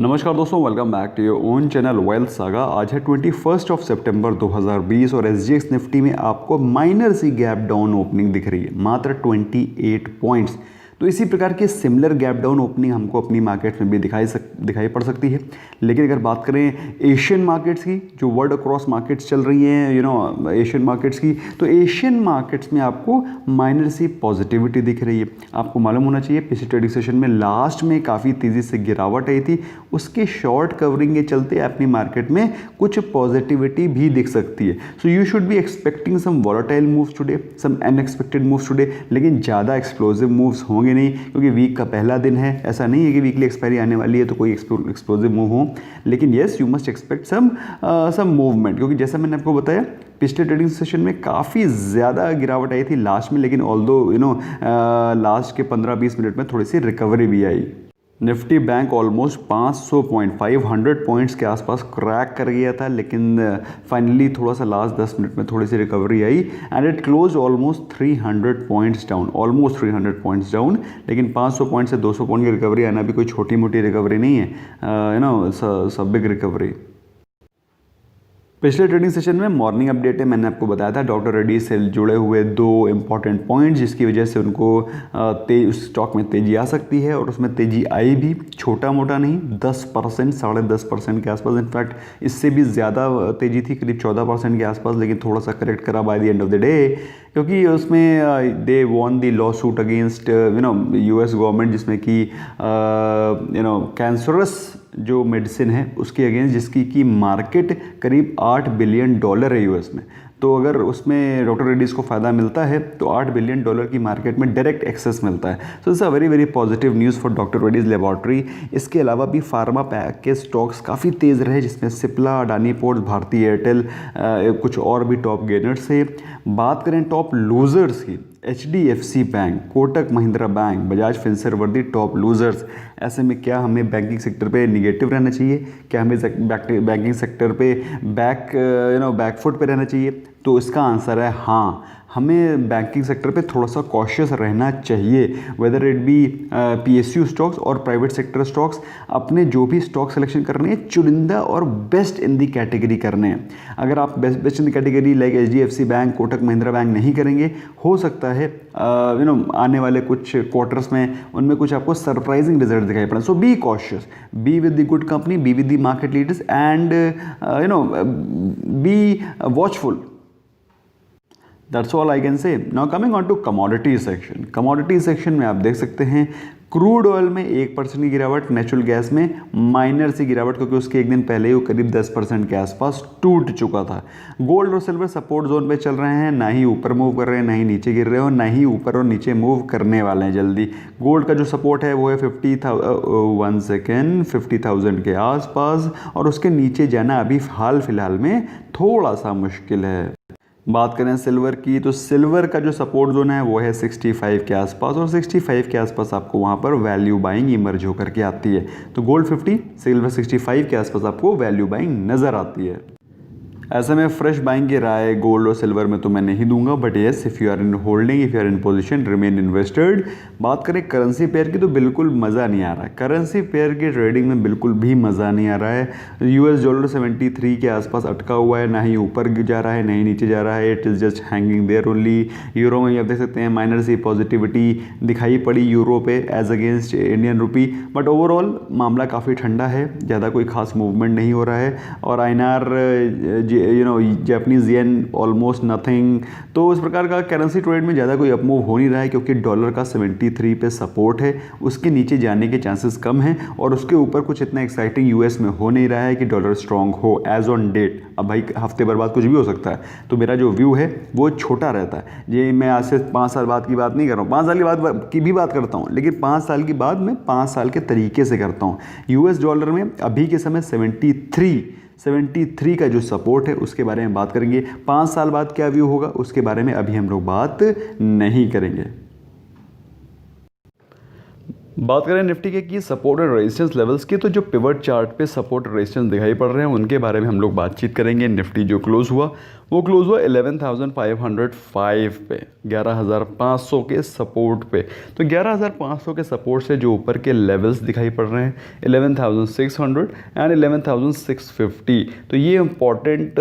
नमस्कार दोस्तों, welcome back to your own channel Wealth Saga. आज है 21 सितंबर 2020 और एसजीएक्स निफ्टी में आपको माइनर सी गैप डाउन ओपनिंग दिख रही है, मात्र 28 पॉइंट्स। तो इसी प्रकार की सिमिलर गैप डाउन ओपनिंग हमको अपनी मार्केट्स में भी दिखाई पड़ सकती है। लेकिन अगर बात करें एशियन मार्केट्स की, जो वर्ल्ड अक्रॉस मार्केट्स चल रही हैं एशियन मार्केट्स की, तो एशियन मार्केट्स में आपको माइनर सी पॉजिटिविटी दिख रही है। आपको मालूम होना चाहिए पिछले ट्रेडिंग सेशन में लास्ट में काफ़ी तेज़ी से गिरावट आई थी, उसके शॉर्ट कवरिंग के चलते अपनी मार्केट में कुछ पॉजिटिविटी भी दिख सकती है। So you should be expecting some volatile moves today, some unexpected moves today, लेकिन ज़्यादा एक्सप्लोसिव मूव्स होंगे नहीं, क्योंकि वीक का पहला दिन है। ऐसा नहीं है कि वीकली एक्सपायरी आने वाली है तो कोई एक्सप्लोसिव मूव हो, लेकिन yes you must expect some movement, क्योंकि जैसा मैंने आपको बताया पिछले ट्रेडिंग सेशन में काफ़ी ज़्यादा गिरावट आई थी लास्ट में, लेकिन ऑल्दो लास्ट के 15-20 मिनट में थोड़ी सी रिकवरी भी आई। निफ्टी बैंक ऑलमोस्ट 500 पॉइंट्स के आसपास क्रैक कर गया था, लेकिन फाइनली थोड़ा सा लास्ट 10 मिनट में थोड़ी सी रिकवरी आई and it close almost 300 points down. लेकिन 500 पॉइंट से 200 पॉइंट की रिकवरी आना भी कोई छोटी मोटी रिकवरी नहीं है, सब बिग रिकवरी। पिछले ट्रेडिंग सेशन में मॉर्निंग अपडेट है, मैंने आपको बताया था डॉक्टर रेड्डी से जुड़े हुए 2 इंपॉर्टेंट पॉइंट्स जिसकी वजह से उनको उस स्टॉक में तेज़ी आ सकती है, और उसमें तेज़ी आई भी, छोटा मोटा नहीं, 10%, 10.5% के आसपास। इनफैक्ट इससे भी ज़्यादा तेज़ी थी, करीब 14% के आसपास, लेकिन थोड़ा सा करेक्ट करा by the end of the day, क्योंकि उसमें they won the law suit against US government, जिसमें कि कैंसरस जो मेडिसिन है उसके अगेंस्ट, जिसकी की मार्केट करीब $8 बिलियन है यूएस में। तो अगर उसमें डॉक्टर रेड्डीज़ को फ़ायदा मिलता है तो $8 बिलियन की मार्केट में डायरेक्ट एक्सेस मिलता है। So it's a very very positive news for doctor Reddy's laboratory. इसके अलावा भी फार्मा पैक के स्टॉक्स काफ़ी तेज़ रहे, जिसमें सिप्ला, अडानी पोर्ट्स, भारती एयरटेल, कुछ और भी टॉप गेनर्स से। बात करें टॉप लूजर्स की, HDFC bank, Kotak Mahindra bank, Bajaj Finserv वर्दी टॉप लूजर्स। ऐसे में क्या हमें बैंकिंग सेक्टर पे निगेटिव रहना चाहिए? क्या हमें बैंकिंग सेक्टर पे बैकफुट पे रहना चाहिए? तो इसका आंसर है हाँ, हमें बैंकिंग सेक्टर पे थोड़ा सा कॉशियस रहना चाहिए, whether it be PSU stocks और प्राइवेट सेक्टर स्टॉक्स। अपने जो भी स्टॉक सिलेक्शन करने हैं चुनिंदा और बेस्ट इन दी कैटेगरी करने हैं। अगर आप best in the category like HDFC bank, Kotak Mahindra bank नहीं करेंगे, हो सकता है आने वाले कुछ क्वार्टर्स में उनमें कुछ आपको सरप्राइजिंग रिजल्ट दिखाई पड़े। So be cautious, be with the good company, be with the market leaders and be watchful. That's all I can say. Now coming on to commodity section. Commodity section में आप देख सकते हैं crude oil में 1% की गिरावट, natural gas में minor सी गिरावट, क्योंकि उसके एक दिन पहले ही वो करीब 10% के आसपास टूट चुका था। गोल्ड और सिल्वर सपोर्ट जोन पे चल रहे हैं, ना ही ऊपर मूव कर रहे हैं, ना ही नीचे गिर रहे हो, ना ही ऊपर और नीचे मूव करने वाले हैं जल्दी। गोल्ड का जो सपोर्ट है वो है 50,000 के आसपास, और उसके नीचे जाना अभी हाल फिलहाल में थोड़ा सा मुश्किल है। बात करें सिल्वर की, तो सिल्वर का जो सपोर्ट जोन है वो है 65 के आसपास, और 65 के आसपास आपको वहाँ पर वैल्यू बाइंग इमर्ज होकर के आती है। तो गोल्ड 50, सिल्वर 65 के आसपास आपको वैल्यू बाइंग नज़र आती है। ऐसे में फ्रेश बाइंग की राय गोल्ड और सिल्वर में तो मैं नहीं दूंगा, but yes if you are in holding, if you are in position, remain invested. बात करें करेंसी पेयर की, तो बिल्कुल मज़ा नहीं आ रहा है। करेंसी पेयर की ट्रेडिंग में बिल्कुल भी मज़ा नहीं आ रहा है। $, 73 के आसपास अटका हुआ है, ना ही ऊपर जा रहा है, ना ही नीचे जा रहा है, it is just hanging there only. Euro में आप देख सकते हैं माइनर सी पॉजिटिविटी दिखाई पड़ी यूरो पे as against Indian rupee, but overall मामला काफ़ी ठंडा है, ज़्यादा कोई खास मूवमेंट नहीं हो रहा है। और INR Japanese yen almost nothing. तो इस प्रकार का करेंसी ट्रेड में ज़्यादा कोई अपमूव हो नहीं रहा है, क्योंकि डॉलर का 73 पे सपोर्ट है, उसके नीचे जाने के चांसेस कम हैं, और उसके ऊपर कुछ इतना एक्साइटिंग यूएस में हो नहीं रहा है कि डॉलर स्ट्रांग हो एज ऑन डेट। अब भाई हफ्ते भर बाद कुछ भी हो सकता है, तो मेरा जो व्यू है वो छोटा रहता है। ये मैं आज से 5 साल बाद की बात नहीं कर रहा हूँ, 5 साल की बाद की भी बात करता हूँ, लेकिन 5 साल की बात मैं 5 साल के तरीके से करता हूँ। US डॉलर में अभी के समय 73 का जो सपोर्ट है उसके बारे में बात करेंगे। 5 साल बाद क्या व्यू होगा उसके बारे में अभी हम लोग बात नहीं करेंगे। बात करें निफ्टी के की सपोर्ट और रेजिस्टेंस लेवल्स की, तो जो पिवट चार्ट पे सपोर्ट और रेजिस्टेंस दिखाई पड़ रहे हैं उनके बारे में हम लोग बातचीत करेंगे। निफ्टी जो क्लोज हुआ वो क्लोज हुआ 11,505 पे, 11,500 के सपोर्ट पे। तो 11,500 के सपोर्ट से जो ऊपर के लेवल्स दिखाई पड़ रहे हैं 11,600 एंड 11,650, तो ये इंपॉर्टेंट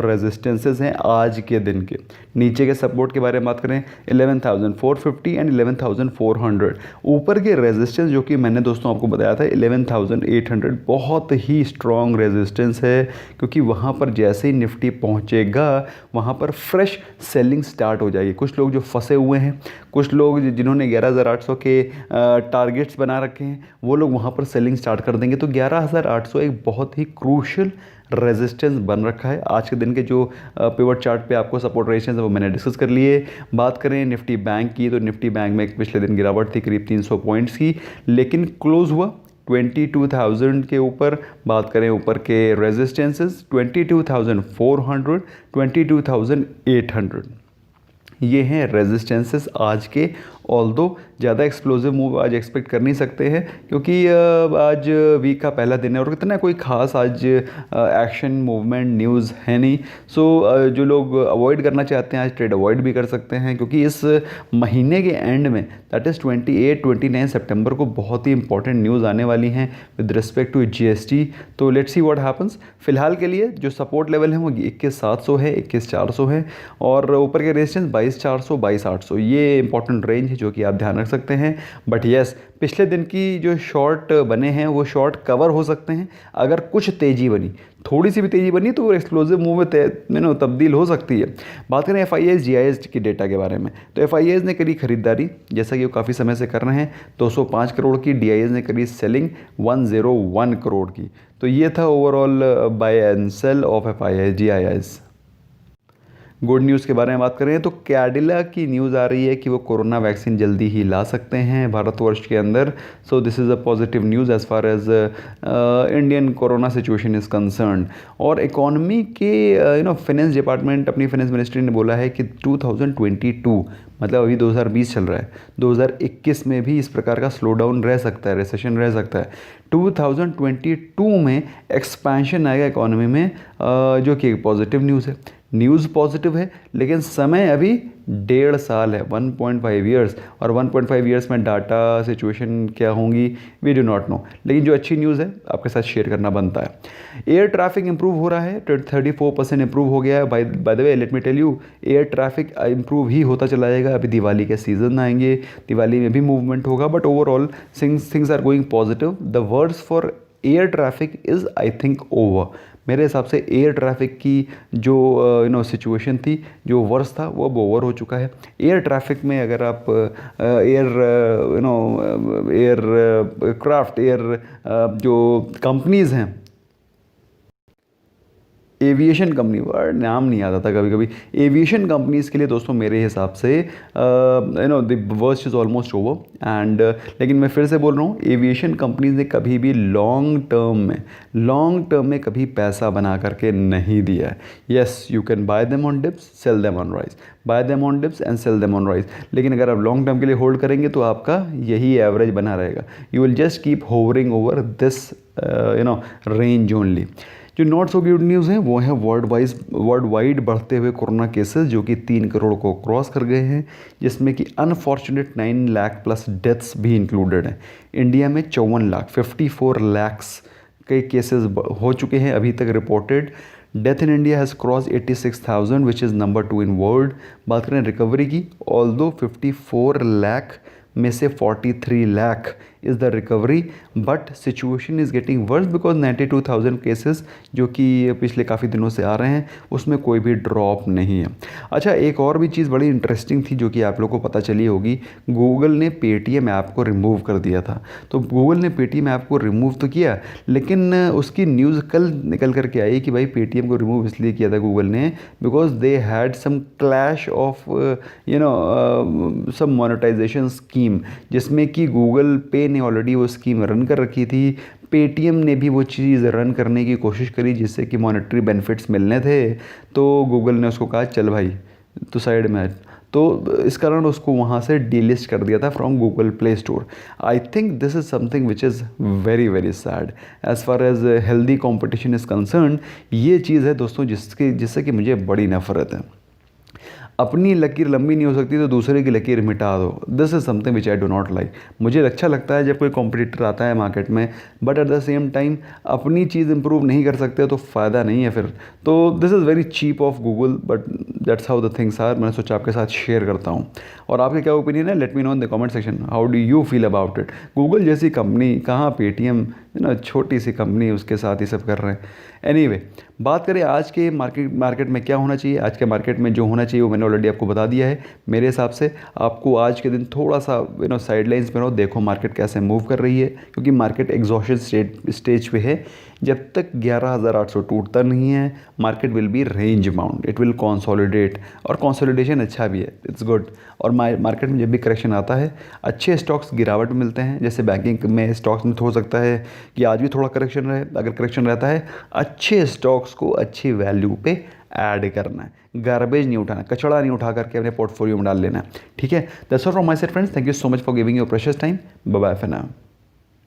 रेजिस्टेंसेस हैं आज के दिन के। नीचे के सपोर्ट के बारे में बात करें 11,450 एंड 11,400। ऊपर के रेजिस्टेंस जो कि मैंने दोस्तों आपको बताया था 11,800, बहुत ही स्ट्रॉन्ग रेजिस्टेंस है, क्योंकि वहाँ पर जैसे ही निफ्टी पहुँचेगा वहाँ पर फ्रेश सेलिंग स्टार्ट हो जाएगी। कुछ लोग जो फंसे हुए हैं, कुछ लोग जिन्होंने 11,800 के टारगेट्स बना रखे हैं, वो लोग वहाँ पर सेलिंग स्टार्ट कर देंगे। तो 11,800 एक बहुत ही क्रूशियल रेजिस्टेंस बन रखा है। आज के दिन के जो पिवट चार्ट पे आपको सपोर्ट रेजिस्टेंस है वो मैंने डिस्कस कर लिए। बात करें निफ्टी बैंक की, तो निफ्टी बैंक में पिछले दिन गिरावट थी करीब 300 पॉइंट्स की, लेकिन क्लोज हुआ 22,000 के ऊपर। बात करें ऊपर के रेजिस्टेंसेस 22,400, 22,800, ये हैं रेजिस्टेंसेस आज के। ऑल्दो ज़्यादा एक्सप्लोसिव मूव आज एक्सपेक्ट कर नहीं सकते हैं, क्योंकि आज वीक का पहला दिन है और कितना कोई ख़ास आज एक्शन मूवमेंट न्यूज़ है नहीं। सो जो लोग अवॉइड करना चाहते हैं आज ट्रेड अवॉइड भी कर सकते हैं, क्योंकि इस महीने के एंड में दैट इज़ 28-29 सितंबर को बहुत ही इंपॉर्टेंट न्यूज़ आने वाली हैं विद रिस्पेक्ट टू GST। तो लेट्स सी व्हाट हैपन्स। फिलहाल के लिए जो सपोर्ट लेवल है वो 21,700 है, 21,400 है, और ऊपर के रेजिस्टेंस 22,400, 22,800, ये इंपॉर्टेंट रेंज है जो कि आप ध्यान रख सकते हैं। बट येस, पिछले दिन की जो शॉर्ट बने हैं वो शॉर्ट कवर हो सकते हैं। अगर कुछ तेज़ी बनी, थोड़ी सी भी तेज़ी बनी, तो एक्सप्लोसिव मूव में तब्दील हो सकती है। बात करें FIS GIS के डेटा के बारे में, तो FIS ने करी खरीदारी, जैसा कि वो काफ़ी समय से कर रहे हैं, 205 करोड़ की। DIS ने करी सेलिंग 101 करोड़ की। तो ये था overall buy and sell of FIS GIS। Good news के बारे में बात करें तो कैडिला की न्यूज़ आ रही है कि वो कोरोना वैक्सीन जल्दी ही ला सकते हैं भारतवर्ष के अंदर। So this is a positive news as far as Indian corona situation is concern. और इकॉनमी के फाइनेंस डिपार्टमेंट, अपनी फाइनेंस मिनिस्ट्री ने बोला है कि 2022 मतलब अभी 2020 चल रहा है, 2021 में भी इस प्रकार का स्लो डाउन रह सकता है, रिसेशन रह सकता है। 2022 में एक्सपेंशन आएगा इकॉनमी में, जो कि एक पॉजिटिव न्यूज़ है। न्यूज़ पॉजिटिव है, लेकिन समय अभी 1.5 साल है, 1.5 ईयर्स, और 1.5 ईयर्स में डाटा सिचुएशन क्या होंगी वी डू नॉट नो। लेकिन जो अच्छी न्यूज़ है आपके साथ शेयर करना बनता है। एयर ट्रैफिक इंप्रूव हो रहा है, 34% इंप्रूव हो गया है। By the way let me tell you, air traffic improve ही होता चला जाएगा। अभी दिवाली के सीज़न आएंगे, दिवाली में भी मूवमेंट होगा, but overall things are going positive. The वर्ड्स for air traffic is I think over. मेरे हिसाब से एयर ट्रैफिक की जो सिचुएशन थी, जो वर्ष था, वो अब ओवर हो चुका है। एयर ट्रैफिक में अगर आप एयर क्राफ्ट, एयर जो कंपनीज़ हैं, एविएशन कंपनी, वर्ड नाम नहीं आता था कभी कभी, एविएशन कंपनीज़ के लिए दोस्तों मेरे हिसाब से the worst is almost over. And लेकिन मैं फिर से बोल रहा हूँ, एविएशन कंपनीज़ ने कभी भी लॉन्ग टर्म में कभी पैसा बना करके नहीं दिया है। Yes, you can buy them on dips, sell them on rise, bye them on dips and sell them on rise. लेकिन अगर आप लॉन्ग टर्म के लिए होल्ड करेंगे तो आपका यही एवरेज बना रहेगा। You will just keep hovering over this range only. जो नॉट सो गुड न्यूज़ हैं वो है वर्ल्ड वाइड बढ़ते हुए कोरोना केसेस, जो कि 3 करोड़ को क्रॉस कर गए हैं, जिसमें कि अनफॉर्चुनेट 9 लाख प्लस डेथ्स भी इंक्लूडेड हैं। इंडिया में 54 लाख 54 लैक्स के केसेस हो चुके हैं अभी तक reported. Death in India has cross 86,000 which is number 2 in world. बात करें रिकवरी की, ऑल्दो 54 लाख में से 43 lakh is the recovery, but situation is getting worse because 92,000 cases जो कि पिछले काफ़ी दिनों से आ रहे हैं, उसमें कोई भी ड्रॉप नहीं है। अच्छा, एक और भी चीज़ बड़ी इंटरेस्टिंग थी जो कि आप लोगों को पता चली होगी, गूगल ने पेटीएम ऐप को रिमूव कर दिया था। तो गूगल ने पेटीएम ऐप को रिमूव तो किया, लेकिन उसकी न्यूज़ कल निकल करके आई कि भाई पेटीएम को रिमूव इसलिए किया था गूगल ने because they had some clash of some monetization scheme, जिसमें कि गूगल पे ने ऑलरेडी वो स्कीम रन कर रखी थी, पेटीएम ने भी वो चीज़ रन करने की कोशिश करी जिससे कि मॉनेटरी बेनिफिट्स मिलने थे। तो गूगल ने उसको कहा चल भाई तू साइड में। तो इस कारण उसको वहाँ से डीलिस्ट कर दिया था from Google Play Store. I think this is something which is very very sad as far as healthy competition is concern. ये चीज़ है दोस्तों जिससे कि मुझे बड़ी नफरत है। अपनी लकीर लंबी नहीं हो सकती तो दूसरे की लकीर मिटा दो। This is something which I do not like. मुझे अच्छा लगता है जब कोई कॉम्पिटिटर आता है मार्केट में, but at the same time अपनी चीज़ इंप्रूव नहीं कर सकते तो फ़ायदा नहीं है फिर। तो this is very cheap of Google, but that's how the things are. मैंने सोचा आपके साथ शेयर करता हूँ। और आपके क्या ओपिनियन है, let me know in the comment section. How do you feel about it? Google जैसी कंपनी कहाँ, पेटीएम छोटी सी कंपनी, उसके साथ ही सब कर रहे हैं। एनीवे, बात करें आज के मार्केट में क्या होना चाहिए। आज के मार्केट में जो होना चाहिए वो मैंने ऑलरेडी आपको बता दिया है। मेरे हिसाब से आपको आज के दिन थोड़ा सा साइडलाइंस में रहो, देखो मार्केट कैसे मूव कर रही है, क्योंकि मार्केट एग्जॉशन स्टेज पे है। जब तक 11,800 टूटता नहीं है, market will be range bound, it will consolidate. और कंसोलिडेशन अच्छा भी है, इट्स गुड। और मार्केट में जब भी करेक्शन आता है, अच्छे स्टॉक्स गिरावट मिलते हैं। जैसे बैंकिंग में स्टॉक्स में हो सकता है कि आज भी थोड़ा करेक्शन रहे। अगर करेक्शन रहता है, अच्छे स्टॉक्स को अच्छी वैल्यू पे ऐड करना है, गार्बेज नहीं उठाना, कचड़ा नहीं उठा करके अपने पोर्टफोलियो में डाल लेना है। ठीक है, that's all from my side friends. Thank you so much for giving your precious time. Bye bye for now.